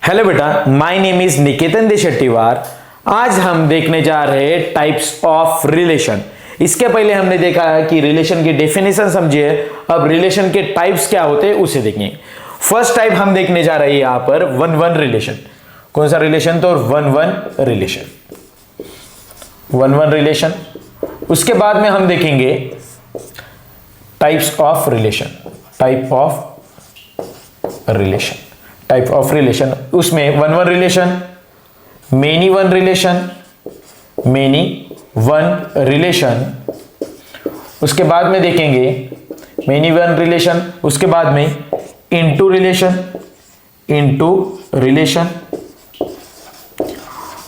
Hello बेटा, my name is निकेतन देशेट्टीवार। आज हम देखने जा रहे हैं टाइप्स ऑफ रिलेशन। इसके पहले हमने देखा है कि रिलेशन की डेफिनेशन समझिए, अब रिलेशन के टाइप्स क्या होते हैं उसे देखेंगे। फर्स्ट टाइप हम देखने जा रहे हैं यहां पर वन वन रिलेशन। कौन सा रिलेशन? तो one one relation, one one relation. उसके बाद में हम देखेंगे types of relation, type of relation, type of relation. उसमें one one relation, many one relation, many one relation. उसके बाद में देखेंगे मेनी वन रिलेशन, उसके बाद में इनटू रिलेशन, इनटू रिलेशन।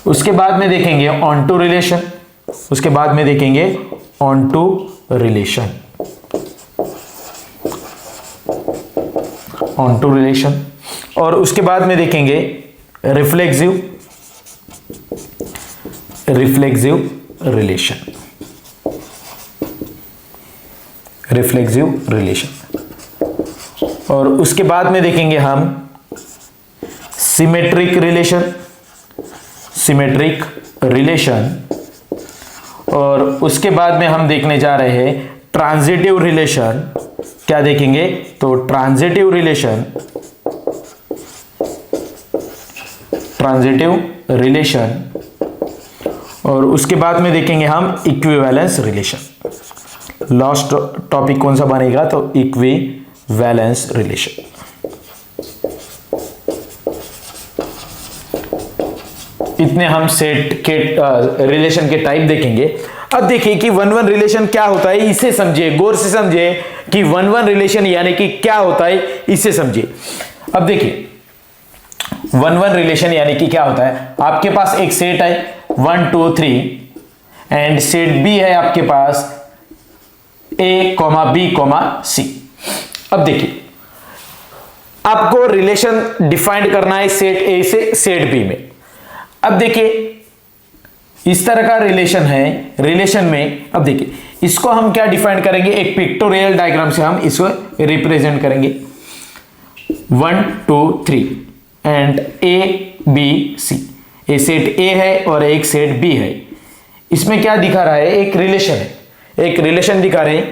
उसके बाद में देखेंगे ऑन टू रिलेशन, उसके बाद में देखेंगे onto relation, onto relation. और उसके बाद में देखेंगे reflexive, reflexive relation, reflexive relation. और उसके बाद में देखेंगे हम सिमेट्रिक रिलेशन, सिमेट्रिक रिलेशन। और उसके बाद में हम देखने जा रहे हैं ट्रांजिटिव रिलेशन। क्या देखेंगे? तो ट्रांजिटिव रिलेशन, ट्रांजिटिव रिलेशन। और उसके बाद में देखेंगे हम इक्विवेलेंस रिलेशन। लास्ट टॉपिक कौन सा बनेगा? तो इक्विवेलेंस रिलेशन। इतने हम सेट के रिलेशन के टाइप देखेंगे। अब देखिए कि वन वन रिलेशन क्या होता है, इसे समझिए, गौर से समझिए कि वन वन रिलेशन यानी कि क्या होता है, इसे समझिए। अब देखिए वन वन रिलेशन यानी कि क्या होता है। आपके पास एक सेट है 1 2 3 एंड सेट बी है आपके पास A, B, C। अब देखिए आपको रिलेशन डिफाइन करना है सेट A से सेट B में। अब देखिए इस तरह का रिलेशन है, रिलेशन में अब देखिए इसको हम क्या डिफाइन करेंगे, एक पिक्टोरियल डायग्राम से हम इसको रिप्रेजेंट करेंगे। 1 2 3 एंड A B C। ये सेट A है और एक सेट B है। इसमें क्या दिखा रहा है? एक रिलेशन है, एक रिलेशन दिखा रहे हैं।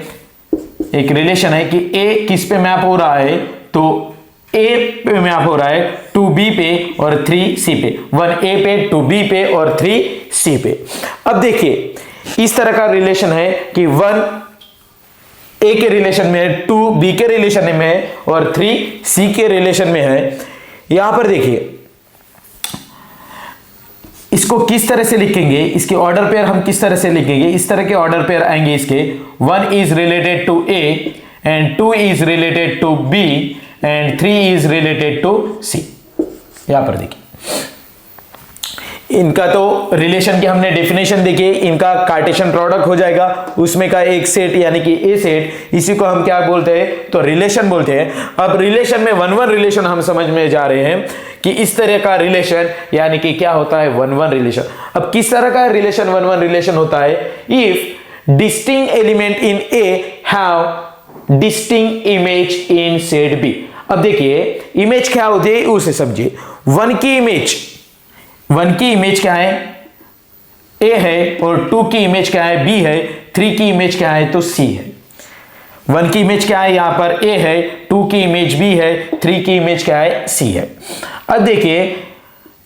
एक रिलेशन है कि A किस पे मैप हो रहा है? तो A पे मैप हो रहा है 2B पे और 3C पे, 1A पे 2B पे और 3C पे। अब देखिए इस तरह का रिलेशन है कि 1A के रिलेशन में है, 2B के रिलेशन में है और 3C के रिलेशन में है। यहां पर देखिए इसको किस तरह से लिखेंगे, इसके ऑर्डर पेयर हम किस तरह से लिखेंगे? इस तरह के ऑर्डर पेयर आएंगे इसके। 1 is related to A and 2 is related to B and 3 is related to C। यहां पर देखिए इनका तो रिलेशन की हमने डेफिनेशन देखी, इनका कार्टेशियन प्रोडक्ट हो जाएगा, उसमें का एक सेट यानी कि ए सेट, इसी को हम क्या बोलते हैं? तो रिलेशन बोलते हैं। अब रिलेशन में वन वन रिलेशन हम समझ में जा रहे हैं कि इस तरह का रिलेशन यानी कि क्या होता है? One one relation. अब किस तरह का रिलेशन वन वन रिलेशन होता है? If distinct element in A have distinct image in set B. अब देखिए इमेज क्या होती है उसे समझिए। वन की इमेज, वन की इमेज क्या है? A है। और 2 की इमेज क्या है? B है। 3 की इमेज क्या है? तो C है। 1 की इमेज क्या है? यहां पर A है, 2 की इमेज B है, 3 की इमेज क्या है? C है। अब देखिए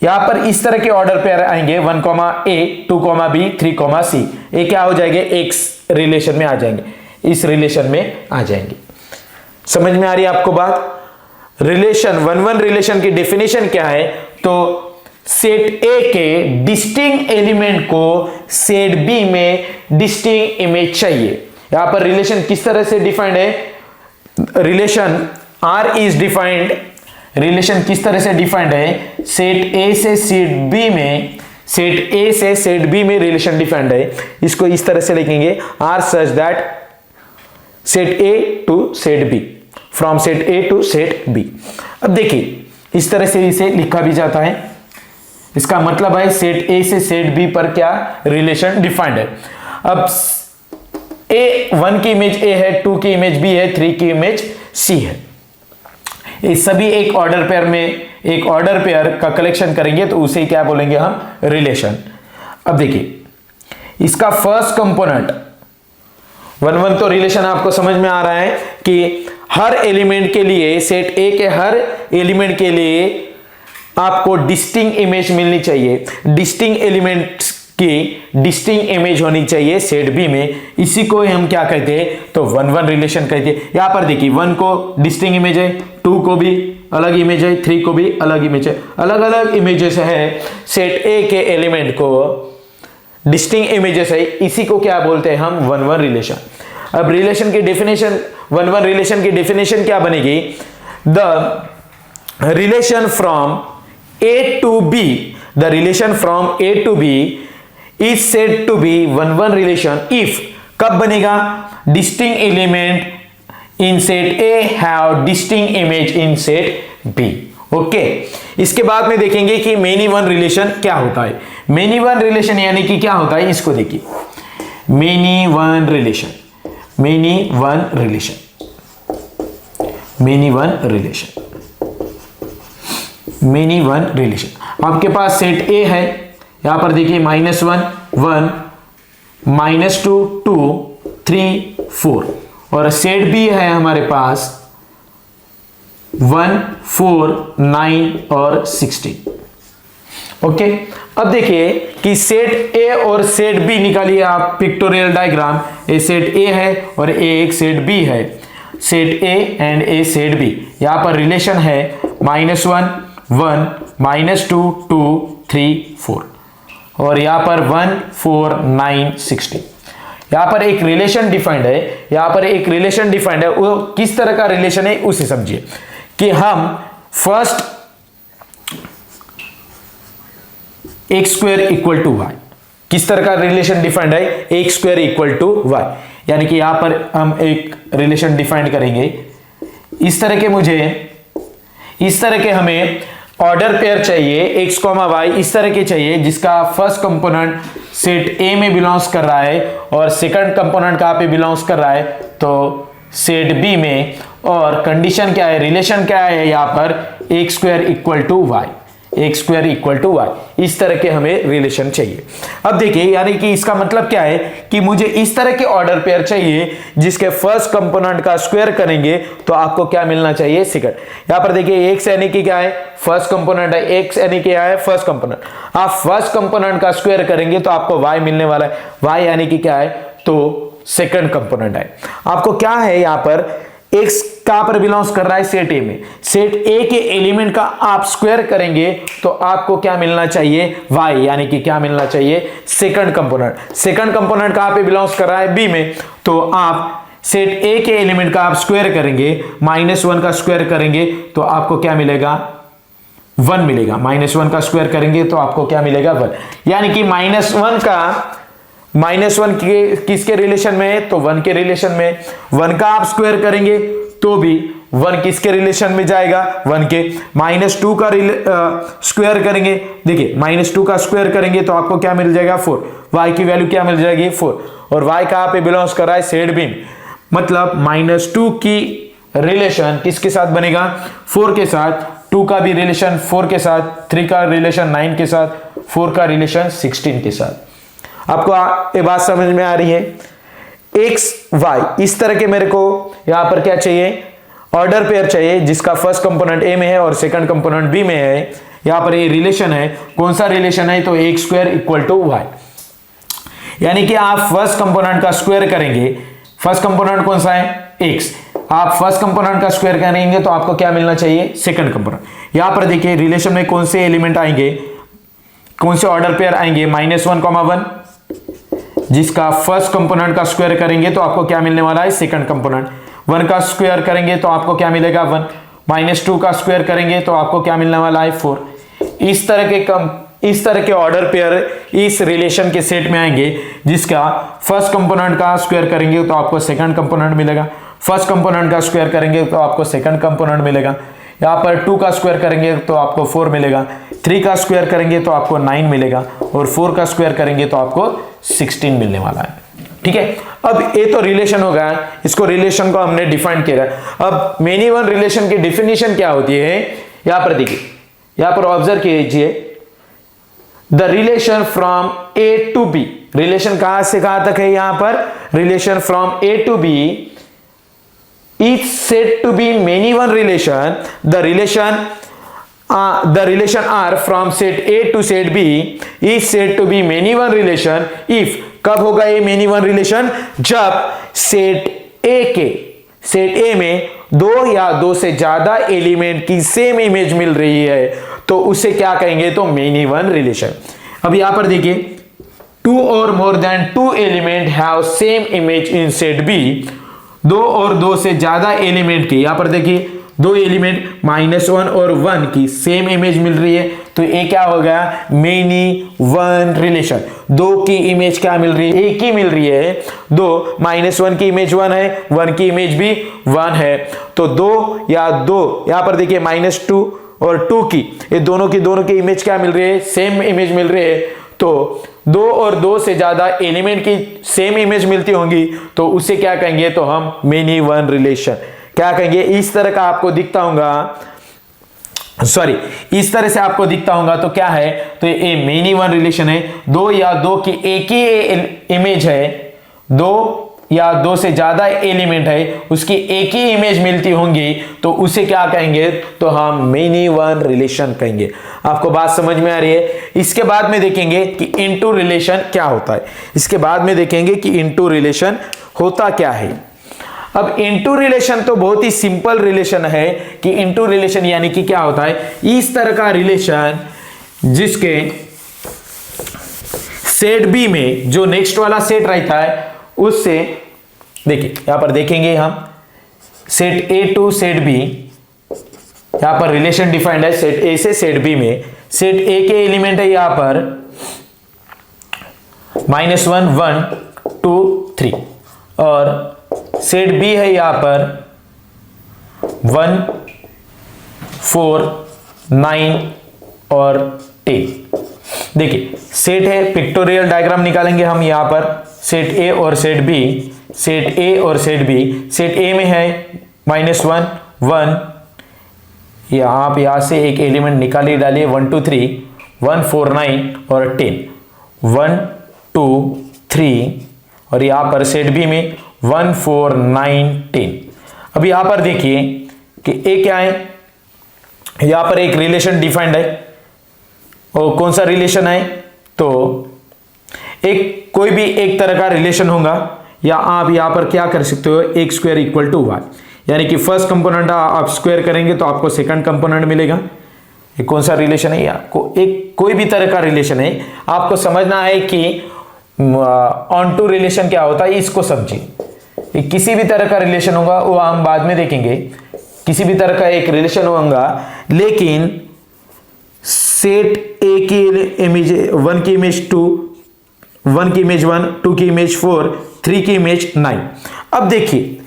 यहां पर इस तरह के ऑर्डर पेयर आएंगे 1, A 2, B 3, C। ये क्या हो जाएंगे? एक रिलेशन में आ जाएंगे, इस रिलेशन में आ जाएंगे। समझ में आ रही है आपको बात? रिलेशन, वन वन रिलेशन की डेफिनेशन क्या है? तो सेट A के डिस्टिंक्ट एलिमेंट को सेट B में डिस्टिंक्ट इमेज चाहिए। यहां पर रिलेशन किस तरह से डिफाइंड है? Relation R is defined, relation किस तरह से डिफाइंड है? सेट A से सेट B में, सेट A से सेट B में रिलेशन डिफाइंड है। इसको इस तरह से लिखेंगे R such that set A to set B, from set A to set B। अब देखिए इस तरह से इसे लिखा भी जाता है। इसका मतलब है सेट A से सेट B पर क्या रिलेशन डिफाइंड है। अब A1 की इमेज A है, 2 की इमेज B है, 3 की इमेज C है। ये सभी एक ऑर्डर पेयर में एक ऑर्डर पेयर का कलेक्शन करेंगे तो उसे क्या बोलेंगे हम, रिलेशन। अब देखिए इसका फर्स्ट कंपोनेंट 1 1 तो रिलेशन आपको समझ में आ रहा है कि हर एलिमेंट के लिए, सेट ए के हर एलिमेंट के लिए आपको डिस्टिंक्ट इमेज मिलनी चाहिए, डिस्टिंक्ट एलिमेंट्स की डिस्टिंक्ट इमेज होनी चाहिए सेट बी में। इसी को हम क्या कहते हैं, तो 1 1 रिलेशन कहते हैं। यहां पर देखिए 1 को डिस्टिंक्ट इमेज है, 2 को भी अलग इमेज है, 3 को भी अलग इमेज है, अलग अलग इमेजेस है सेट ए के एलिमेंट को, डिस्टिंक्ट इमेजेस है। इसी को क्या बोलते हैं हम, 1 1 रिलेशन। अब रिलेशन की डेफिनेशन, 1 1 रिलेशन की डेफिनेशन क्या बनेगी, the relation from A to B, the relation from A to B is said to be 1 1 relation if, कब बनेगा, distinct element in set A have distinct image in set B. Okay, इसके बाद में देखेंगे कि many one relation क्या होता है। मेनी वन रिलेशन यानी कि क्या होता है, इसको देखिए, many one relation, many one relation, many one relation, many one relation. आपके पास सेट ए है, यहां पर देखिए -1 1 -2 2 3 4, और सेट बी है हमारे पास 1 4 9 और 16। ओके, अब देखिए कि सेट ए और सेट बी निकालिए आप, pictorial diagram. A set A है और ए एक सेट बी है, set A and a set B. यहां पर रिलेशन है -1 1 -2 2 3 4, और यहां पर 1 4 9 16। यहां पर एक रिलेशन डिफाइंड है, यहां पर एक रिलेशन डिफाइंड है। वो किस तरह का रिलेशन है उसे समझिए कि हम first x square equal to y, किस तरह का रिलेशन डिफाइंड है, x square equal to y. यानी कि यहां पर हम एक रिलेशन डिफाइंड करेंगे इस तरह के, मुझे इस तरह के हमें ऑर्डर पेयर चाहिए x, y इस तरह के चाहिए, जिसका फर्स्ट कंपोनेंट सेट ए में बिलोंग्स कर रहा है और सेकंड कंपोनेंट कहां पे बिलोंग्स कर रहा है, तो सेट बी में। और कंडीशन क्या है, रिलेशन क्या है यहां पर, x square equal to y, x square equal to y, इस तरह के हमें रिलेशन चाहिए। अब देखिए यानी कि इसका मतलब क्या है कि मुझे इस तरह के ऑर्डर पेयर चाहिए जिसके फर्स्ट कंपोनेंट का स्क्वायर करेंगे तो आपको क्या मिलना चाहिए, सेकंड। यहां पर देखिए x यानी कि क्या है, फर्स्ट कंपोनेंट है, x यानी कि क्या है, फर्स्ट कंपोनेंट। आप फर्स्ट कंपोनेंट का स्क्वायर करेंगे तो आपको y मिलने वाला है, y यानी कि क्या है, तो सेकंड कंपोनेंट है। आपको क्या है यहां पर, x कहां पर बिलोंग्स कर रहा है, सेट ए में। सेट ए के एलिमेंट का आप स्क्वायर करेंगे तो आपको क्या मिलना चाहिए, y यानी कि क्या मिलना चाहिए, सेकंड कंपोनेंट। सेकंड कंपोनेंट कहां पे बिलोंग्स कर रहा है, b में, तो आप सेट ए के एलिमेंट का आप स्क्वायर करेंगे, -1 का स्क्वायर करेंगे तो आपको क्या मिलेगा, 1 मिलेगा। -1 का स्क्वायर करेंगे तो आपको क्या मिलेगा, 1। यानी कि -1 का, -1 के किसके रिलेशन में है, तो 1 के रिलेशन में। 1 का आप स्क्वायर करेंगे तो भी 1 किसके रिलेशन में जाएगा, 1 के। -2 का स्क्वायर करेंगे, देखिए -2 का स्क्वायर करेंगे तो आपको क्या मिल जाएगा, 4। y की वैल्यू क्या मिल जाएगी, 4। और y कहां पे बिलोंग्स कर रहा है, सेट बी। मतलब -2 की रिलेशन किसके साथ बनेगा, 4 के साथ, 2 का भी रिलेशन 4 के साथ, 3 का रिलेशन 9 के साथ, 4 का रिलेशन 16 के साथ। आपको ये बात समझ में आ रही है। x y इस तरह के मेरे को यहां पर क्या चाहिए, ऑर्डर पेयर चाहिए जिसका फर्स्ट कंपोनेंट a में है और सेकंड कंपोनेंट b में है। यहां पर ये रिलेशन है, कौन सा रिलेशन है, तो x square equal to y। यानी कि आप फर्स्ट कंपोनेंट का स्क्वायर करेंगे, फर्स्ट कंपोनेंट कौन सा है, x। आप फर्स्ट कंपोनेंट का स्क्वायर करेंगे तो आपको क्या मिलना चाहिए, सेकंड कंपोनेंट। यहां पर देखिए रिलेशन में कौन से एलिमेंट आएंगे, कौन से ऑर्डर पेयर आएंगे, -1 1, जिसका फर्स्ट कंपोनेंट का स्क्वायर करेंगे तो आपको क्या मिलने वाला है, सेकंड कंपोनेंट। 1 का स्क्वायर करेंगे तो आपको क्या मिलेगा, 1। -2 का स्क्वायर करेंगे तो आपको क्या मिलने वाला है, 4। इस तरह के ऑर्डर पेयर इस रिलेशन के सेट में आएंगे जिसका फर्स्ट कंपोनेंट का स्क्वायर करेंगे तो आपको सेकंड कंपोनेंट मिलेगा, फर्स्ट कंपोनेंट का स्क्वायर करेंगे तो आपको सेकंड कंपोनेंट मिलेगा। यहाँ पर 2 का स्क्वायर करेंगे तो आपको 4 मिलेगा, 3 का स्क्वायर करेंगे तो आपको 9 मिलेगा, और 4 का स्क्वायर करेंगे तो आपको 16 मिलने वाला है। ठीक है, अब ये तो रिलेशन हो गया, इसको रिलेशन को हमने डिफाइन किया। अब मेनी वन रिलेशन की डेफिनेशन क्या होती है, यहां पर देखिए यहां पर ऑब्जर्व कीजिए the relation from A to B, relation कहां से कहां तक है, यहां पर relation from A to B is said to be many one relation, the relation R from set A to set B is said to be many one relation if, कब होगा ये मेनी वन रिलेशन, जब set A में दो या दो से ज्यादा एलिमेंट की सेम इमेज मिल रही है तो उसे क्या कहेंगे, तो मेनी वन रिलेशन। अब यहां पर देखिए टू और more than two element have same image in set B, दो और दो से ज्यादा एलिमेंट की, यहां पर देखिए दो एलिमेंट -1 और 1 की सेम इमेज मिल रही है तो ये क्या हो गया, मेनी वन रिलेशन। दो की इमेज क्या मिल रही है, एक ही मिल रही है, दो -1 की इमेज 1 है, 1 की इमेज भी 1 है, तो दो या दो, यहां पर देखिए -2 और 2 की, ये दोनों की इमेज क्या मिल रही है, सेम इमेज मिल रही है, तो दो और दो से ज्यादा एलिमेंट की सेम इमेज मिलती होंगी तो उसे क्या कहेंगे, तो हम मेनी वन रिलेशन क्या कहेंगे। इस तरह का आपको दिखता होगा, सॉरी इस तरह से आपको दिखता होगा तो क्या है, तो ये मेनी वन रिलेशन है, दो या दो की एक ही इमेज है, दो या दो से ज्यादा एलिमेंट है उसकी एक ही इमेज मिलती होंगी तो उसे क्या कहेंगे, तो हम मेनी वन रिलेशन कहेंगे। आपको बात समझ में आ रही है। इसके बाद में देखेंगे कि इनटू रिलेशन क्या होता है, इसके बाद में देखेंगे कि इनटू रिलेशन होता क्या है। अब इनटू रिलेशन तो बहुत ही सिंपल रिलेशन है कि इनटू रिलेशन यानी कि क्या होता है, इस तरह का रिलेशन जिसके सेट बी में जो नेक्स्ट वाला सेट रहता है उससे, देखिए यहां पर देखेंगे हम set A to set B, यहां पर रिलेशन डिफाइंड है सेट ए से सेट बी में, सेट ए के एलिमेंट है यहां पर -1 1 2 3 और सेट बी है यहां पर 1 4 9 और 10। देखिए सेट है, पिक्टोरियल डायग्राम निकालेंगे हम यहां पर, सेट ए और सेट बी, सेट ए और सेट बी, सेट ए में है -1 1, या आप यहां से एक एलिमेंट निकालिए डालिए 1 2 3 1 4 9 और 10 1 2 3 और यहां पर सेट बी में 1 4 9 10। अब यहां पर देखिए कि ए क्या है, यहां पर एक रिलेशन डिफाइंड है और कौन सा रिलेशन है, तो एक कोई भी एक तरह का रिलेशन होगा, या आप यहां पर क्या कर सकते हो, x square equal to y, यानी कि फर्स्ट कंपोनेंट आप स्क्वायर करेंगे तो आपको सेकंड कंपोनेंट मिलेगा। ये कौन सा रिलेशन है, एक कोई भी तरह का रिलेशन है, आपको समझना है कि ऑन टू रिलेशन क्या होता है, इसको समझिए। किसी भी तरह का रिलेशन होगा वो हम बाद में देखेंगे, किसी भी तरह का एक रिलेशन होगा, लेकिन सेट ए की इमेज 1 की इमेज 2, 1 की इमेज 1, 2 की इमेज 4, 3 की इमेज 9। अब देखिए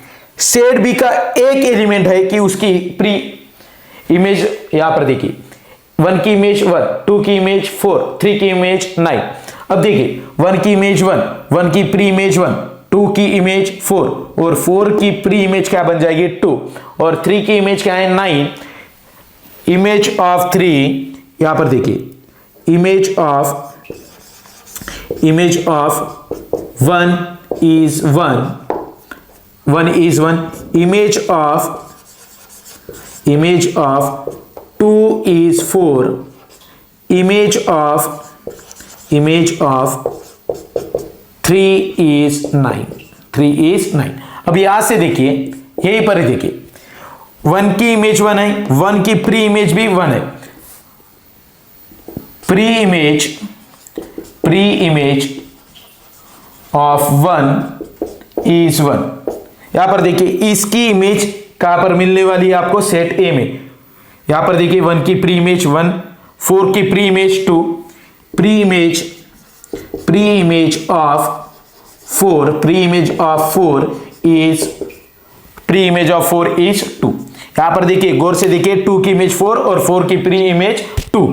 सेट बी का एक एलिमेंट है कि उसकी प्री इमेज, यहां पर देखिए 1 की इमेज 1, 2 की इमेज 4, 3 की इमेज 9। अब देखिए 1 की इमेज 1, 1 की प्री इमेज 1, 2 की इमेज 4 और 4 की प्री इमेज क्या बन जाएगी 2 और 3 की इमेज क्या है 9। इमेज ऑफ 3, यहां पर देखिए image of 1 is 1, 1 is 1, image of 2 is 4, image of 3 is 9, 3 is 9। अब यहां से देखिए यहीं पर ही देखिए 1 की इमेज 1 है, 1 की प्री इमेज भी 1 है, प्री इमेज ऑफ 1 is 1। यहां पर देखिए इसकी इमेज कहां पर मिलने वाली है आपको, सेट ए में। यहां पर देखिए 1 की प्री इमेज 1, 4 की pre image 2, pre image of 4 is 2। यहां पर देखिए गौर से देखिए 2 की इमेज 4 और 4 की प्री इमेज 2।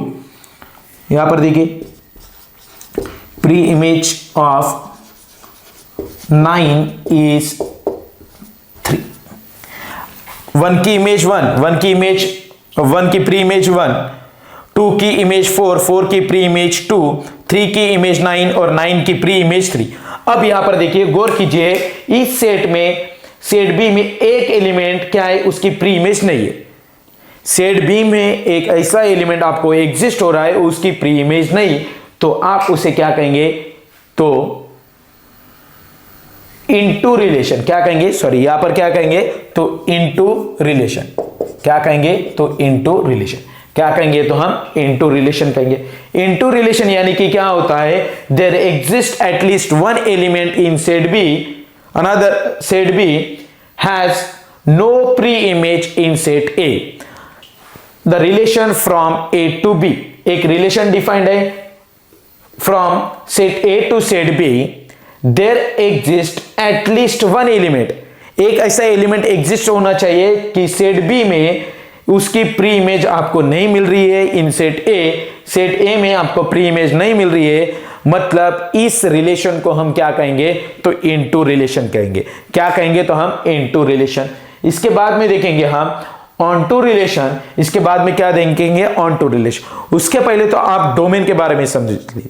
यहां पर देखिए प्री इमेज ऑफ 9 is 3। 1 की इमेज 1, 1 की प्री इमेज 1, 2 की इमेज 4, 4 की प्री इमेज 2, 3 की इमेज 9 और 9 की प्री इमेज 3। अब यहां पर देखिए, गौर कीजिए, इस सेट में, सेट बी में एक एलिमेंट क्या है, उसकी प्री इमेज नहीं है। सेट बी में एक ऐसा एलिमेंट आपको एग्जिस्ट हो रहा है, उसकी प्री इमेज नहीं, तो आप उसे क्या कहेंगे, तो इनटू रिलेशन क्या कहेंगे, सॉरी यहां पर क्या कहेंगे, तो इनटू रिलेशन। क्या कहेंगे, तो इनटू रिलेशन। क्या कहेंगे, तो हम इनटू रिलेशन कहेंगे। इनटू रिलेशन यानी कि क्या होता है, there exist at least one element in set B, another set B has no pre image in set A. The relation from A to B, एक रिलेशन डिफाइंड है from set A to set B, there exist at least one element, एक ऐसा element exist होना चाहिए कि set B में उसकी pre image आपको नहीं मिल रही है इन सेट ए में आपको प्री इमेज नहीं मिल रही है, मतलब इस रिलेशन को हम क्या कहेंगे, तो इनटू रिलेशन कहेंगे। क्या कहेंगे, तो हम इनटू रिलेशन। इसके बाद में देखेंगे हम ऑन टू रिलेशन, इसके बाद में क्या देखेंगे, ऑन टू रिलेशन। उसके पहले तो आप डोमेन के बारे में समझ लीजिए,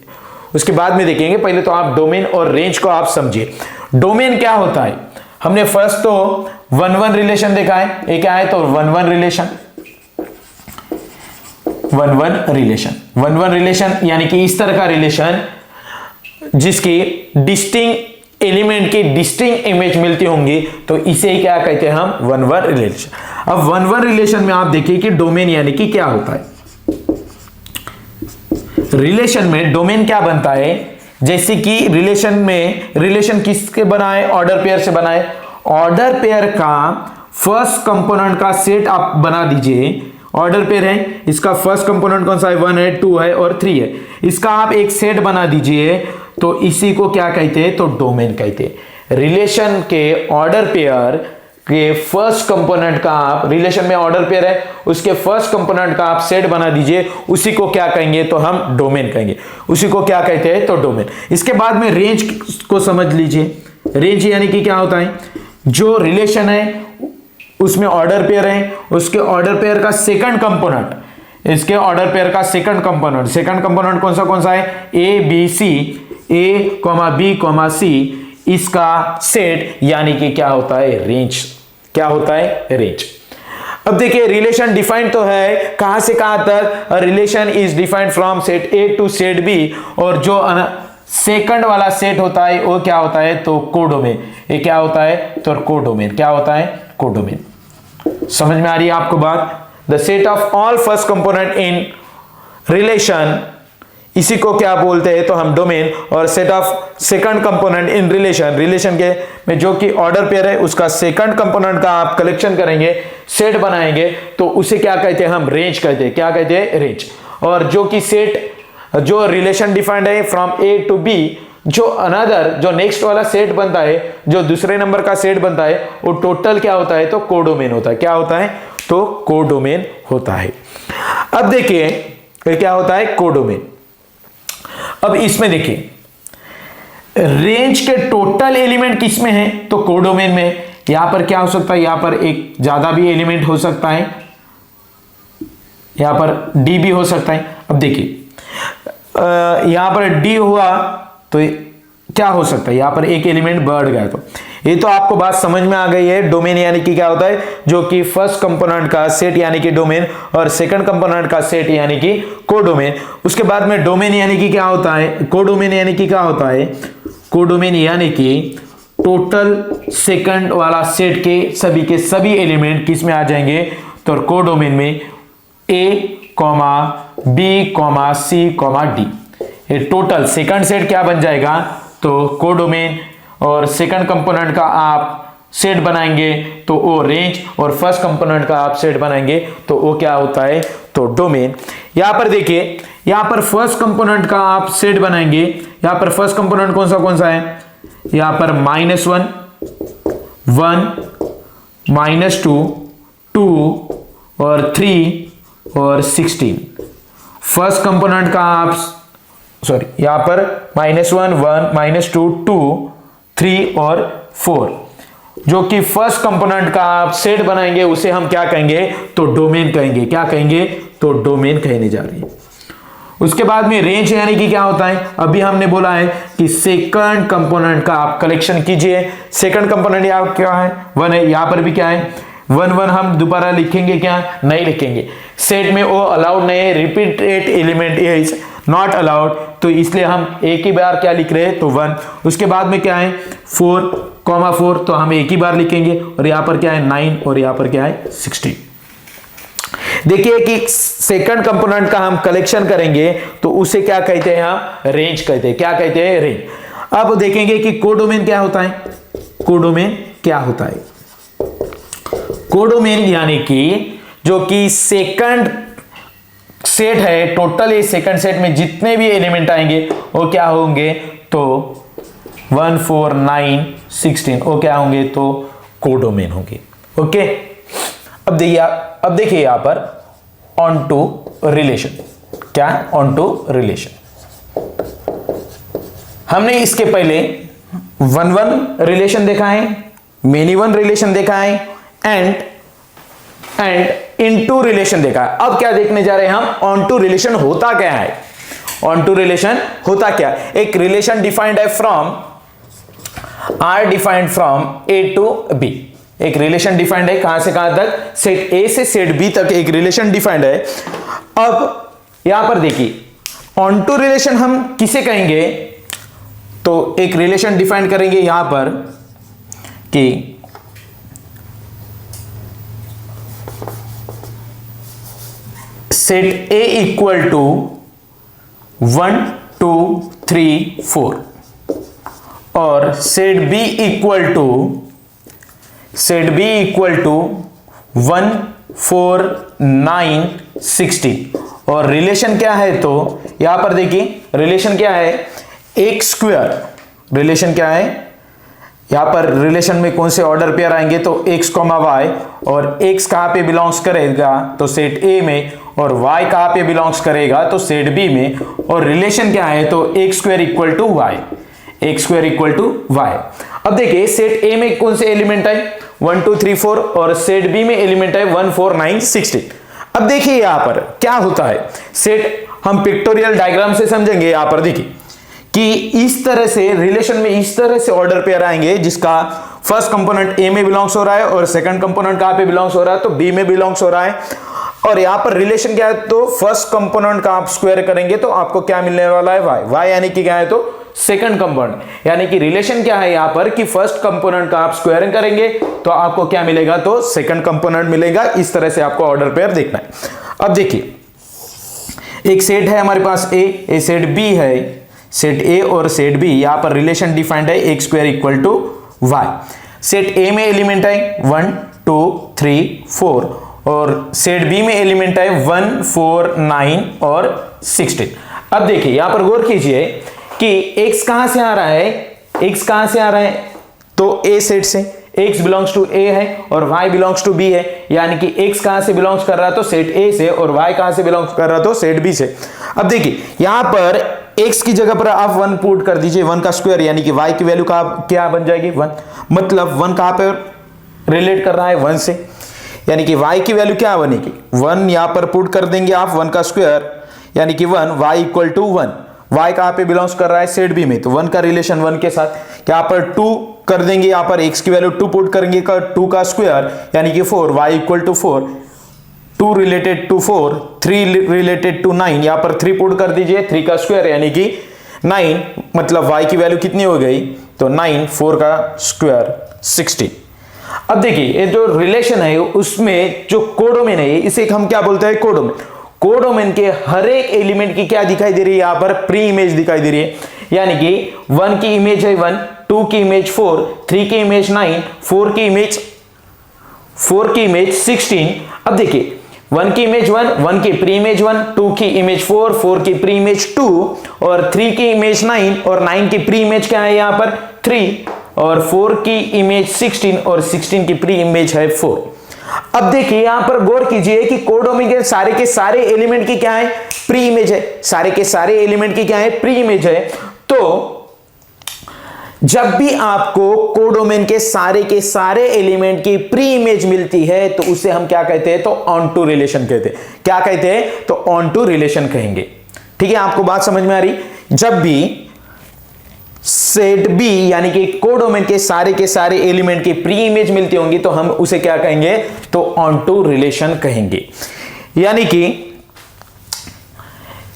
उसके बाद में देखेंगे, पहले तो आप डोमेन और रेंज को आप समझिए। डोमेन क्या होता है, हमने फर्स्ट तो 1-1 रिलेशन देखा है, ये क्या है, तो 1-1 रिलेशन। 1-1 रिलेशन यानी कि इस तरह का रिलेशन जिसकी डिस्टिंक्ट एलिमेंट की डिस्टिंक्ट इमेज मिलती होंगी, तो इसे क्या कहते हैं हम, 1-1 रिलेशन। अब 1-1 रिलेशन में आप देखिए कि डोमेन यानी कि क्या होता है। रिलेशन में डोमेन क्या बनता है, जैसे कि रिलेशन में, रिलेशन किसके बना है, ऑर्डर पेयर से बना है। ऑर्डर पेयर का फर्स्ट कंपोनेंट का सेट आप बना दीजिए। ऑर्डर पेयर है, इसका फर्स्ट कंपोनेंट कौन सा है, 1 है, 2 है और 3 है, इसका आप एक सेट बना दीजिए, तो इसी को क्या कहते हैं, तो डोमेन कहते हैं। रिलेशन के ऑर्डर पेयर के फर्स्ट कंपोनेंट का आप, रिलेशन में ऑर्डर पेयर है, उसके फर्स्ट कंपोनेंट का आप सेट बना दीजिए, उसी को क्या कहेंगे, तो हम डोमेन कहेंगे। उसी को क्या कहते हैं, तो डोमेन। इसके बाद में रेंज को समझ लीजिए। रेंज यानी कि क्या होता है, जो रिलेशन है उसमें ऑर्डर पेयर है, उसके ऑर्डर पेयर का सेकंड कंपोनेंट, इसके ऑर्डर पेयर का सेकंड कंपोनेंट कौन सा है, A B C, A comma B comma C, इसका सेट यानी कि क्या होता है, रेंज। क्या होता है, रेंज। अब देखिए, रिलेशन डिफाइंड तो है, कहां से कहां तक, relation is defined from set A to set B, और जो सेकंड वाला सेट होता है वो क्या होता है, तो कोडोमेन। ये क्या होता है, तो कोडोमेन। क्या होता है, कोडोमेन। समझ में आ रही है आपको बात। The set of all first component in relation, इसी को क्या बोलते हैं, तो हम डोमेन। और set of second component in relation, relation के में जो कि ऑर्डर पेयर है, उसका सेकंड कंपोनेंट का आप कलेक्शन करेंगे, सेट बनाएंगे, तो उसे क्या कहते हैं, हम रेंज कहते हैं। क्या कहते हैं, रेंज। और जो कि सेट, जो रिलेशन डिफाइंड है फ्रॉम ए टू बी, जो अनदर, जो नेक्स्ट वाला सेट बनता है, जो दूसरे नंबर का सेट बनता है, वो टोटल क्या होता है, तो कोडोमेन होता है। क्या होता है, तो कोडोमेन होता है। अब देखिए क्या होता है, कोडोमेन। अब इसमें देखिए, रेंज के टोटल एलिमेंट किसमें है, तो कोडोमेन में। यहां पर क्या हो सकता है, यहां पर एक ज्यादा भी एलिमेंट हो सकता है, यहां पर डी भी हो सकता है। अब देखिए, यहां पर डी हुआ तो क्या हो सकता है, यहां पर एक एलिमेंट बढ़ गया, तो ये तो आपको बात समझ में आ गई है। डोमेन यानी कि क्या होता है, जो कि फर्स्ट कंपोनेंट का सेट यानी कि डोमेन, और सेकंड कंपोनेंट का सेट यानी कि कोडोमेन। उसके बाद में डोमेन यानी कि क्या होता है, कोडोमेन यानी कि क्या होता है, कोडोमेन यानी कि टोटल सेकंड वाला सेट के सभी एलिमेंट किस में आ जाएंगे, तो कोडोमेन में ए comma B comma C comma D. ये टोटल सेकंड सेट क्या बन जाएगा, तो कोडोमेन। और सेकंड कंपोनेंट का आप सेट बनाएंगे तो वो रेंज, और फर्स्ट कंपोनेंट का आप सेट बनाएंगे तो वो क्या होता है, तो डोमेन। यहां पर देखिए, यहां पर फर्स्ट कंपोनेंट का आप सेट बनाएंगे, यहां पर फर्स्ट कंपोनेंट कौन सा है, यहां पर -1 1 -2 2 और 3 और 16। फर्स्ट कंपोनेंट का आप, सॉरी, यहां पर -1 1 -2 2 3 और 4, जो कि फर्स्ट कंपोनेंट का आप सेट बनाएंगे, उसे हम क्या कहेंगे, तो डोमेन कहेंगे। क्या कहेंगे, तो डोमेन कहने जा रही है। उसके बाद में रेंज यानी कि क्या होता है, अभी हमने बोला है कि सेकंड कंपोनेंट का आप कलेक्शन कीजिए। सेकंड कंपोनेंट यहाँ क्या है, 1 है, यहां पर भी क्या है 1 1, हम दोबारा लिखेंगे क्या, नहीं लिखेंगे। सेट में वो अलाउड नहीं है, repeated element is not allowed, तो इसलिए हम एक ही बार क्या लिख रहे हैं, तो 1। उसके बाद में क्या है 4,4, तो हम एक ही बार लिखेंगे, और यहां पर क्या है 9, और यहां पर क्या है 16। देखिए कि सेकंड कंपोनेंट का हम कलेक्शन करेंगे तो उसे क्या कहते हैं, हम रेंज कहते हैं। क्या कहते हैं, रेंज। अब देखेंगे कि कोडोमेन क्या होता है। कोडोमेन क्या होता है, कोडोमेन यानी कि जो कि सेकंड सेट है, टोटल ये सेकंड सेट में जितने भी एलिमेंट आएंगे वो क्या होंगे, तो 1 4 9 16 वो क्या होंगे, तो कोडोमेन होंगे। ओके, अब देखिए यहां पर ऑन टू रिलेशन, क्या ऑन टू रिलेशन। हमने इसके पहले 1 1 रिलेशन देखा है, मेनी वन रिलेशन देखा है, एंड इनटू रिलेशन देखा है। अब क्या देखने जा रहे हैं हम, ऑन टू रिलेशन होता क्या है। ऑन टू रिलेशन होता क्या, एक रिलेशन डिफाइंड है from R defined from A to B. एक रिलेशन डिफाइंड है कहां से कहां तक, सेट ए से सेट बी तक एक रिलेशन डिफाइंड है। अब यहां पर देखिए ऑन टू रिलेशन हम किसे कहेंगे, तो एक रिलेशन डिफाइन करेंगे यहां पर कि सेट ए इक्वल टू 1 2 3 4 और सेट बी इक्वल टू 1 4 9 16। और रिलेशन क्या है, तो यहां पर देखिए रिलेशन क्या है, एक्स स्क्वायर। रिलेशन क्या है, यहां पर रिलेशन में कौन से ऑर्डर पेयर आएंगे, तो x, y, और x कहां पे बिलोंग्स करेगा, तो सेट A में, और y कहां पे बिलोंग्स करेगा, तो सेट B में। और रिलेशन क्या है, तो x square equal to y, x square equal to y. अब देखिए सेट A में कौन से एलिमेंट है, 1 2 3 4, और सेट B में एलिमेंट है 1 4 9 16। अब देखिए यहां पर क्या होता है, सेट हम पिक्टोरियल डायग्राम से समझेंगे। यहां पर देखिए कि इस तरह से रिलेशन में इस तरह से ऑर्डर पेयर आएंगे जिसका फर्स्ट कंपोनेंट ए में बिलोंग्स हो रहा है और सेकंड कंपोनेंट कहां पे बिलोंग्स हो रहा है, तो बी में बिलोंग्स हो रहा है। और यहां पर रिलेशन क्या है, तो फर्स्ट कंपोनेंट का आप स्क्वायर करेंगे तो आपको क्या मिलने वाला है, वाई। वाई यानी कि क्या है, तो सेकंड कंपोनेंट। यानी कि रिलेशन क्या है यहां पर कि फर्स्ट कंपोनेंट का आप स्क्वायरिंग करेंगे तो आपको क्या मिलेगा, तो सेकंड कंपोनेंट मिलेगा। इस तरह से आपको ऑर्डर पेयर देखना है। अब देखिए एक सेट है हमारे पास ए सेट बी है, सेट ए और सेट बी, यहां पर रिलेशन डिफाइंड है x square equal to y. Set A में एलिमेंट है 1 2 3 4 और सेट बी में एलिमेंट है 1 4 9 और 16। अब देखिए यहां पर गौर कीजिए कि x कहां से आ रहा है, x कहां से आ रहा है, तो a सेट से, x बिलोंग्स टू a है और y बिलोंग्स टू b है। यानी कि x कहां से बिलोंग्स कर रहा है, तो सेट a से, और y कहां से बिलोंग्स कर रहा है, तो सेट b से। अब देखिए यहां पर x की जगह पर आप 1 पुट कर दीजिए, 1 का स्क्वायर, यानी कि y की वैल्यू का क्या बन जाएगी, 1। मतलब 1 कहां पर रिलेट कर रहा है, 1 से, यानी कि y की वैल्यू क्या बनेगी, 1 यहां पर पुट कर देंगे आप 1 का स्क्वायर, यानी कि 1, y इक्वल टू 1। y कहां पे बिलोंग्स कर रहा है, सेट b में, तो 1 का रिलेशन 1 के साथ। यहां पर 2 कर देंगे, यहां पर x की वैल्यू 2 पुट करेंगे, 2 का स्क्वायर यानी कि 4, y equal to 4, 2 related to 4, 3 related to 9, यहां पर 3 पुट कर दीजिए, 3 का स्क्वायर यानी कि 9। मतलब y की वैल्यू कितनी हो गई, तो 9, 4 का स्क्वायर 16। अब देखिए ये जो रिलेशन है उसमें जो कोडोमेन है इसे हम क्या बोलते हैं, कोडोमेन। कोडोमेन के हर एक एलिमेंट की क्या दिखाई दे रही है, यहां पर प्री इमेज दिखाई दे रही है। यानी कि 1 की इमेज है 1, 2 की इमेज 4, 3 की इमेज 9, 4 की इमेज 16। अब देखिए 1 की इमेज 1, 1 की प्री इमेज 1, 2 की इमेज 4, 4 की प्री इमेज 2, और 3 की इमेज 9, और 9 की प्री इमेज क्या है यहां पर 3, और 4 की इमेज 16, और 16 की प्री इमेज है 4। अब देखिए यहां पर गौर कीजिए कि कोडोमेन के सारे एलिमेंट की क्या है, प्री इमेज है। सारे के सारे एलिमेंट की क्या है, प्री इमेज है। तो जब भी आपको कोडोमेन के सारे एलिमेंट की प्री इमेज मिलती है तो उसे हम क्या कहते हैं, तो ऑन टू रिलेशन कहते हैं। क्या कहते हैं, तो ऑन टू रिलेशन कहेंगे। ठीक है, आपको बात समझ में आ रही। जब भी सेट बी यानी कि कोडोमेन के सारे एलिमेंट की प्री इमेज मिलती होंगी तो हम उसे क्या कहेंगे, तो ऑन टू रिलेशन कहेंगे। यानी कि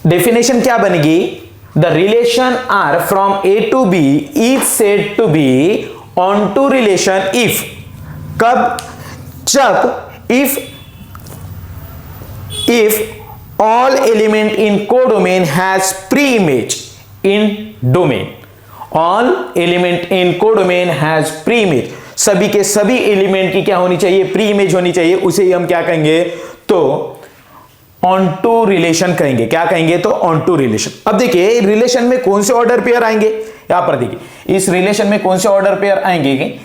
डेफिनेशन क्या बनेगी, the relation R from A to B is said to be onto relation if, कब, जब if all element in codomain has pre image in domain. All element in codomain has pre image, सभी के सभी element की क्या होनी चाहिए, pre image होनी चाहिए। उसे ही हम क्या कहेंगे, तो ऑन टू रिलेशन कहेंगे। क्या कहेंगे, तो ऑन टू रिलेशन। अब देखिए रिलेशन में कौन से ऑर्डर पेयर आएंगे, यहां पर देखिए इस रिलेशन में कौन से ऑर्डर पेयर आएंगे।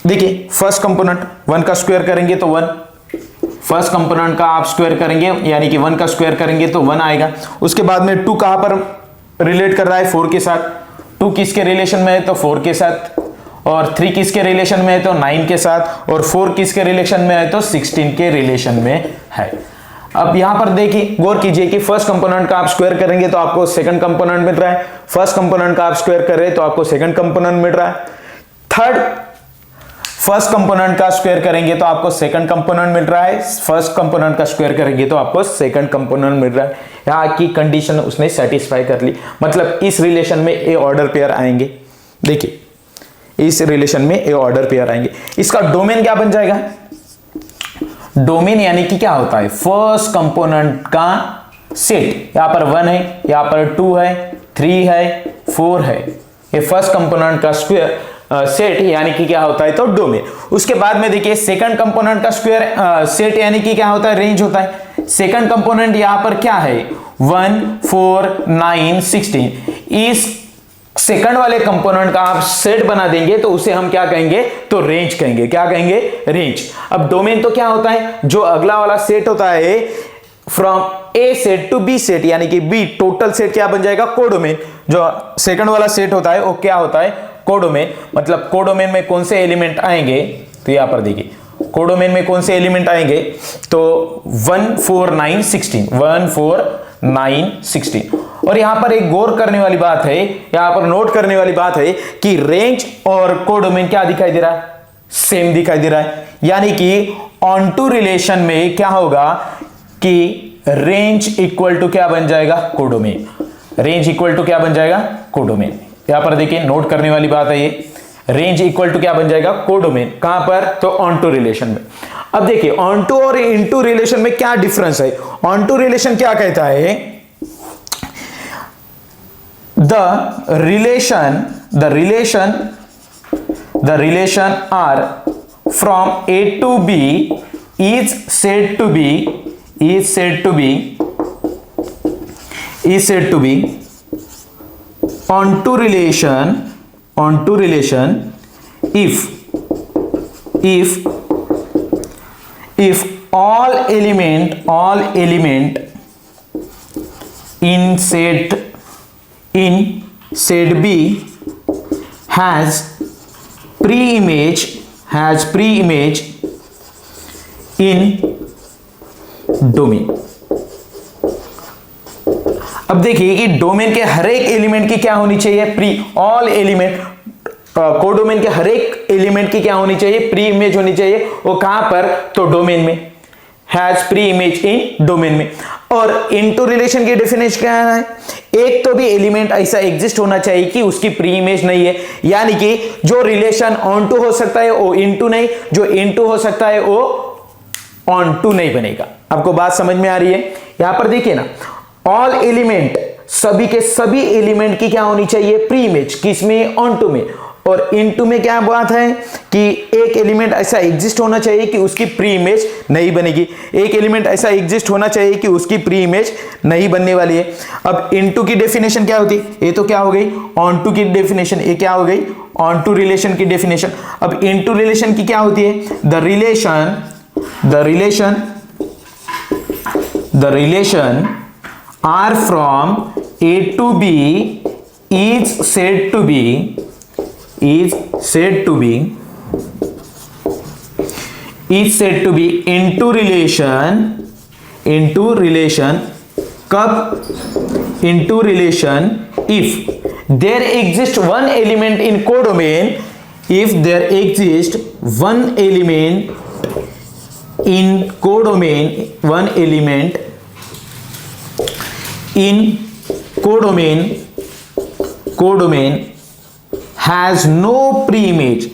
देखिए फर्स्ट कंपोनेंट 1 का स्क्वायर करेंगे तो 1, फर्स्ट कंपोनेंट का आप स्क्वायर करेंगे यानी कि 1 का स्क्वायर करेंगे तो 1 आएगा। उसके बाद में 2 कहां पर रिलेट कर रहा है, 4 के साथ। 2 किसके रिलेशन में है, तो 4 के साथ। और 3 किसके रिलेशन में है, तो 9 के साथ। और 4 किसके रिलेशन में है, तो 16 के रिलेशन में है। अब यहां पर देखिए गौर कीजिए कि फर्स्ट कंपोनेंट का आप स्क्वायर करेंगे तो आपको सेकंड कंपोनेंट मिल रहा है, फर्स्ट कंपोनेंट का आप स्क्वायर कर रहे हैं तो आपको सेकंड कंपोनेंट मिल रहा है। थर्ड, फर्स्ट कंपोनेंट का स्क्वायर करेंगे तो आपको सेकंड कंपोनेंट मिल रहा है, फर्स्ट कंपोनेंट का स्क्वायर करेंगे तो आपको सेकंड कंपोनेंट मिल रहा है। यहां की कंडीशन उसने सेटिस्फाई कर ली, मतलब इस रिलेशन में ए ऑर्डर पेयर आएंगे। देखिए इस रिलेशन में ए ऑर्डर पेयर आएंगे। इसका डोमेन क्या बन जाएगा, डोमेन यानी कि क्या होता है, फर्स्ट कंपोनेंट का सेट। यहां पर 1 है, यहां पर 2 है, 3 है, 4 है, ये फर्स्ट कंपोनेंट का स्क्वायर सेट यानी कि क्या होता है, तो डोमेन। उसके बाद में देखिए सेकंड कंपोनेंट का स्क्वायर सेट यानी कि क्या होता है, रेंज होता है। सेकंड कंपोनेंट यहां पर क्या है, 1, 4, 9, 16। इस सेकंड वाले कंपोनेंट का आप सेट बना देंगे तो उसे हम क्या कहेंगे, तो रेंज कहेंगे। क्या कहेंगे, रेंज। अब डोमेन तो क्या होता है, जो अगला वाला सेट होता है from a set to B set यानी कि बी टोटल सेट क्या बन जाएगा, कोडोमेन। जो सेकंड वाला सेट होता है वो क्या होता है, कोडोमेन। मतलब कोडोमेन में कौन से एलिमेंट आएंगे, तो यहां पर देखिए कोडोमेन में कौन से एलिमेंट आएंगे, तो 1, 4, 9, 16, 1, 4, 9, 16। और यहां पर एक गौर करने वाली बात है, यहां पर नोट करने वाली बात है कि रेंज और कोडोमेन क्या दिखाई दे रहा है, सेम दिखाई दे रहा है। यानी कि ऑन टू रिलेशन में क्या होगा कि रेंज इक्वल टू क्या बन जाएगा, कोडोमेन। रेंज इक्वल टू क्या बन जाएगा, कोडोमेन। यहां पर देखिए नोट करने वाली बात है ये, रेंज इक्वल टू क्या बन जाएगा, कोडोमेन। कहां पर, तो ऑन टू रिलेशन में। अब देखिए ऑन टू और इनटू रिलेशन में क्या डिफरेंस है। ऑन टू रिलेशन क्या कहता है, the relation R from A to B is said to be onto relation if all element in set B has pre-image in domain. अब देखिए कि डोमेन के हर एक एलिमेंट की क्या होनी चाहिए, ऑल एलिमेंट, कोडोमेन के हर एक एलिमेंट की क्या होनी चाहिए, प्री इमेज होनी चाहिए। वो कहां पर, तो डोमेन में, has pre image in domain में। और इनटू रिलेशन की डेफिनेशन क्या है, एक तो भी एलिमेंट ऐसा एग्जिस्ट होना चाहिए कि उसकी प्री इमेज नहीं है। यानी कि जो रिलेशन ऑन टू हो सकता है वो इनटू नहीं, जो इनटू हो सकता है वो ऑन टू नहीं बनेगा। आपको बात समझ में आ रही है। यहां पर देखिए ना, ऑल एलिमेंट, सभी के सभी एलिमेंट की क्या होनी चाहिए, प्री इमेज, किसमें, ऑन टू में। और इनटू में क्या बात है कि एक एलिमेंट ऐसा एग्जिस्ट होना चाहिए कि उसकी प्री इमेज नहीं बनेगी, एक एलिमेंट ऐसा एग्जिस्ट होना चाहिए कि उसकी प्री इमेज नहीं बनने वाली है। अब इनटू की डेफिनेशन क्या होती है, ये तो क्या हो गई ऑन टू की डेफिनेशन, ये क्या हो गई ऑन टू रिलेशन की डेफिनेशन। अब इनटू रिलेशन की क्या होती है, the relation R from A to B is said to be is said to be into relation कब into relation if there exists one element in codomain, if there exists one element in codomain, one element in codomain has no preimage,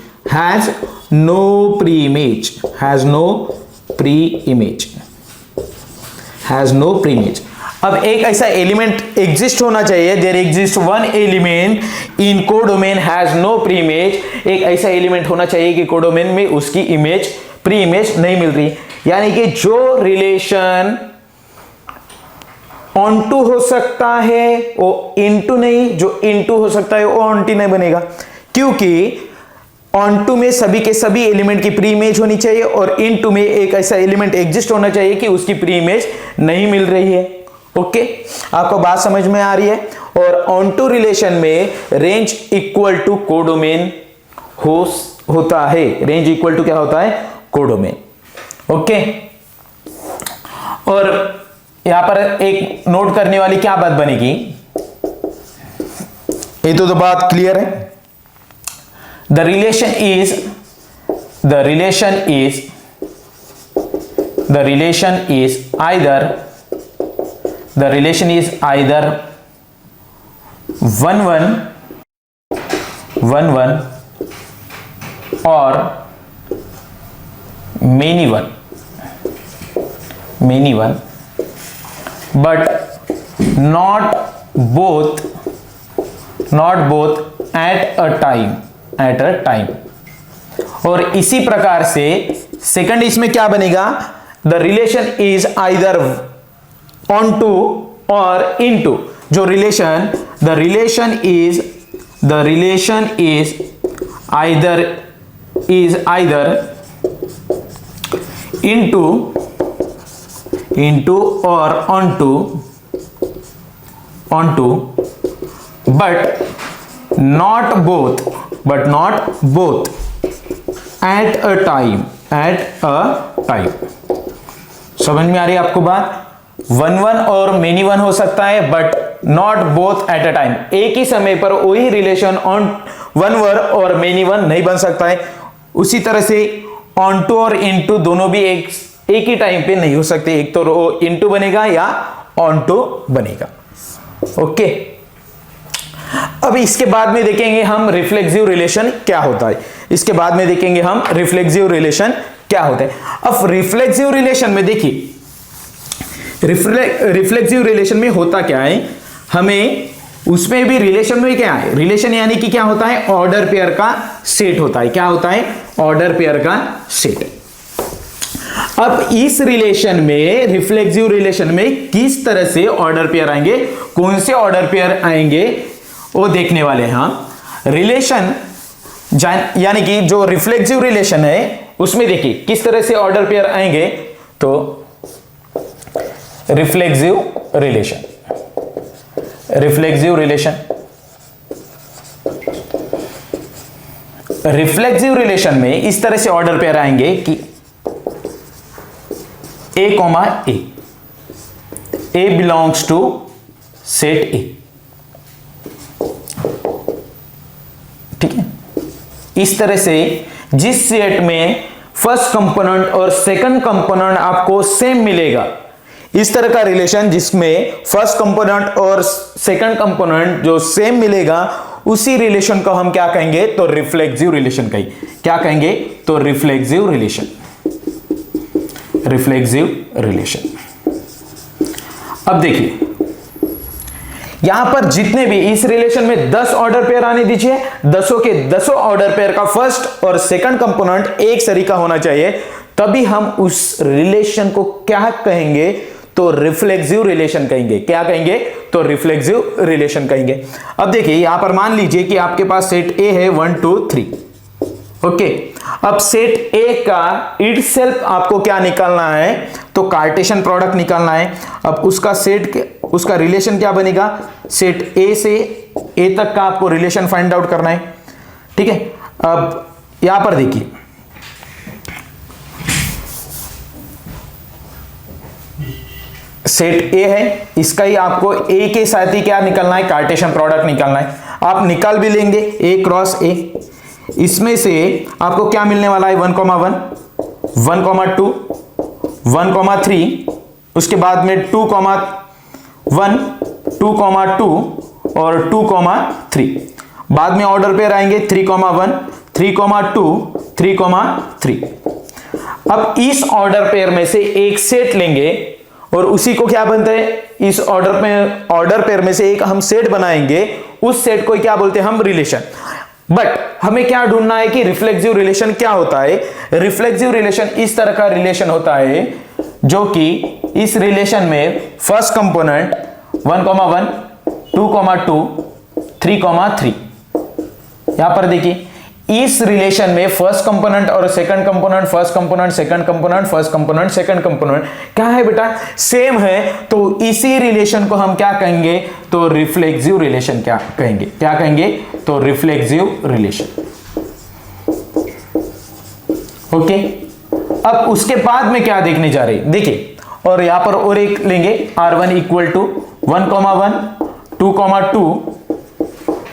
अब एक ऐसा element exist होना चाहिए, there exist one element in codomain has no pre image, एक ऐसा element होना चाहिए कि कोडोमेन में उसकी इमेज प्री इमेज नहीं मिल रही, यानी कि जो रिलेशन ऑनटू हो सकता है वो इनटू नहीं, जो इनटू हो सकता है वो ऑनटी नहीं बनेगा, क्योंकि ऑनटू में सभी के सभी एलिमेंट की प्री इमेज होनी चाहिए और इनटू में एक ऐसा एलिमेंट एग्जिस्ट होना चाहिए कि उसकी प्री इमेज नहीं मिल रही है। ओके, आपको बात समझ में आ रही है। और ऑनटू रिलेशन में रेंज इक्वल टू कोडोमेन होता है, रेंज इक्वल टू क्या होता है, कोडोमेन। ओके, और यहां पर एक नोट करने वाली क्या बात बनेगी, ये तो बात क्लियर है। The relation is either 1-1 or many one, but not both at a time, और इसी प्रकार से सेकंड इसमें क्या बनेगा, the relation is either onto or into, जो relation is either into or onto but not both at a time। समझ में आ रही है आपको बात। 1-1 और मेनी वन हो सकता है, but not both at a time, एक ही समय पर वही रिलेशन ऑन 1-1 और मेनी वन नहीं बन सकता है। उसी तरह से ऑन टू और इनटू दोनों भी एक ही टाइम पे नहीं हो सकते, एक तो इनटू बनेगा या ऑन टू बनेगा। ओके, अब इसके बाद में देखेंगे हम रिफ्लेक्सिव रिलेशन क्या होता है, अब रिफ्लेक्सिव रिलेशन में देखिए, रिफ्लेक्सिव रिलेशन में होता क्या है, हमें उसमें भी रिलेशन में क्या है, रिलेशन यानी कि क्या होता है, ऑर्डर पेयर का सेट होता है। क्या होता है, ऑर्डर पेयर का सेट। अब इस रिलेशन में, रिफ्लेक्सिव रिलेशन में किस तरह से ऑर्डर पेयर आएंगे, कौन से ऑर्डर पेयर आएंगे वो देखने वाले हैं हम। रिलेशन यानी कि जो रिफ्लेक्सिव रिलेशन है उसमें देखिए किस तरह से ऑर्डर पेयर आएंगे, तो रिफ्लेक्सिव रिलेशन में इस तरह से ऑर्डर पेयर आएंगे कि A, A belongs to set A, ठीक है। इस तरह से जिस सेट में फर्स्ट कंपोनेंट और सेकंड कंपोनेंट आपको सेम मिलेगा, इस तरह का रिलेशन जिसमें फर्स्ट कंपोनेंट और सेकंड कंपोनेंट जो सेम मिलेगा, उसी रिलेशन को हम क्या कहेंगे, तो रिफ्लेक्सिव रिलेशन कहेंगे। क्या कहेंगे, तो रिफ्लेक्सिव रिलेशन। अब देखिए यहां पर जितने भी इस रिलेशन में 10 ऑर्डर पेयर आने दीजिए, 10 के 10 ऑर्डर पेयर का फर्स्ट और सेकंड कंपोनेंट एक सरीका होना चाहिए, तभी हम उस रिलेशन को क्या कहेंगे, तो रिफ्लेक्सिव रिलेशन कहेंगे। क्या कहेंगे, तो रिफ्लेक्सिव रिलेशन कहेंगे। अब देखिए यहां पर मान लीजिए कि आपके पास सेट ए है 1 2 3। ओके, अब सेट ए का इटसेल्फ आपको क्या निकालना है, तो कार्टेशियन प्रोडक्ट निकालना है। अब उसका रिलेशन क्या बनेगा, सेट ए से ए तक का आपको रिलेशन फाइंड आउट करना है। ठीक है। अब यहां पर देखिए, सेट ए है, इसका ही आपको ए के साथ ही क्या निकलना है, कार्टेशियन प्रोडक्ट निकालना है। आप निकाल भी लेंगे ए क्रॉस ए, इसमें से आपको क्या मिलने वाला है 1, 1, 1, 2, 1, 3, उसके बाद में 2, 1, 2, 2 और 2, 3। बाद में ऑर्डर पे आएंगे 3, 1, 3, 2, 3, 3। अब इस ऑर्डर पेयर में से एक सेट लेंगे और उसी को क्या बनता है, इस ऑर्डर पेयर में से एक हम सेट बनाएंगे, उस सेट को क्या बोलते हैं हम, रिलेशन। बट हमें क्या ढूंढना है कि रिफ्लेक्सिव रिलेशन क्या होता है। रिफ्लेक्सिव रिलेशन इस तरह का रिलेशन होता है जो कि इस रिलेशन में फर्स्ट कंपोनेंट 1, 1, 2, 2, 3, 3। यहां पर देखिए, इस रिलेशन में फर्स्ट कंपोनेंट और second component, first component second component, first component second component क्या है बेटा, सेम है। तो इसी रिलेशन को हम क्या कहेंगे, तो रिफ्लेक्सिव रिलेशन क्या कहेंगे, क्या कहेंगे, तो रिफ्लेक्सिव रिलेशन। ओके, अब उसके बाद में क्या देखने जा रहे हैं, देखिए, और यहां पर और एक लेंगे R1 इक्वल टू 1, 1, 2, 2,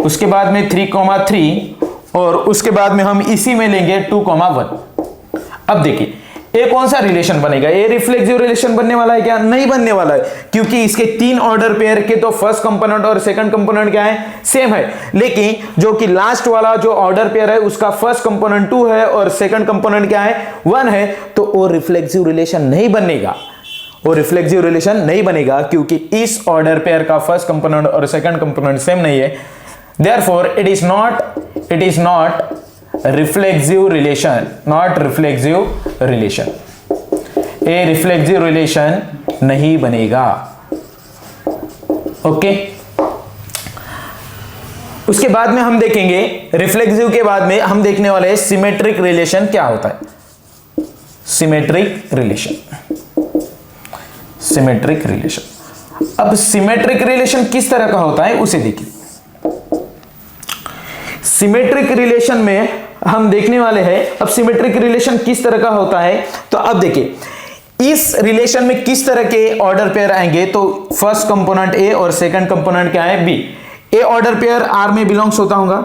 उसके बाद में 3, 3 और उसके बाद में हम इसी में लेंगे 2, 1। अब देखिए ये कौन सा रिलेशन बनेगा, ये रिफ्लेक्सिव रिलेशन बनने वाला है क्या, नहीं बनने वाला है, क्योंकि इसके 3 ऑर्डर पेयर के तो फर्स्ट कंपोनेंट और सेकंड कंपोनेंट क्या है, सेम है। लेकिन जो कि लास्ट वाला जो ऑर्डर पेयर है उसका फर्स्ट कंपोनेंट 2 है और सेकंड कंपोनेंट क्या है, 1 है, तो वो रिफ्लेक्सिव रिलेशन नहीं बनेगा, वो रिफ्लेक्सिव रिलेशन नहीं बनेगा, क्योंकि इस ऑर्डर पेयर का फर्स्ट कंपोनेंट और सेकंड कंपोनेंट सेम नहीं है। Therefore, it is not reflexive relation, not reflexive relation. A reflexive relation नहीं बनेगा। ओके, उसके बाद में हम देखेंगे रिफ्लेक्सिव के बाद में हम देखने वाले सिमेट्रिक रिलेशन क्या होता है। Symmetric relation, symmetric relation. अब सिमेट्रिक रिलेशन किस तरह का होता है उसे देखिए। सिमेट्रिक रिलेशन में हम देखने वाले हैं, अब सिमेट्रिक रिलेशन किस तरह का होता है, तो अब देखिए इस रिलेशन में किस तरह के ऑर्डर पेयर आएंगे, तो फर्स्ट कंपोनेंट ए और सेकंड कंपोनेंट क्या है, B. A order pair R में बिलोंग्स होता होगा,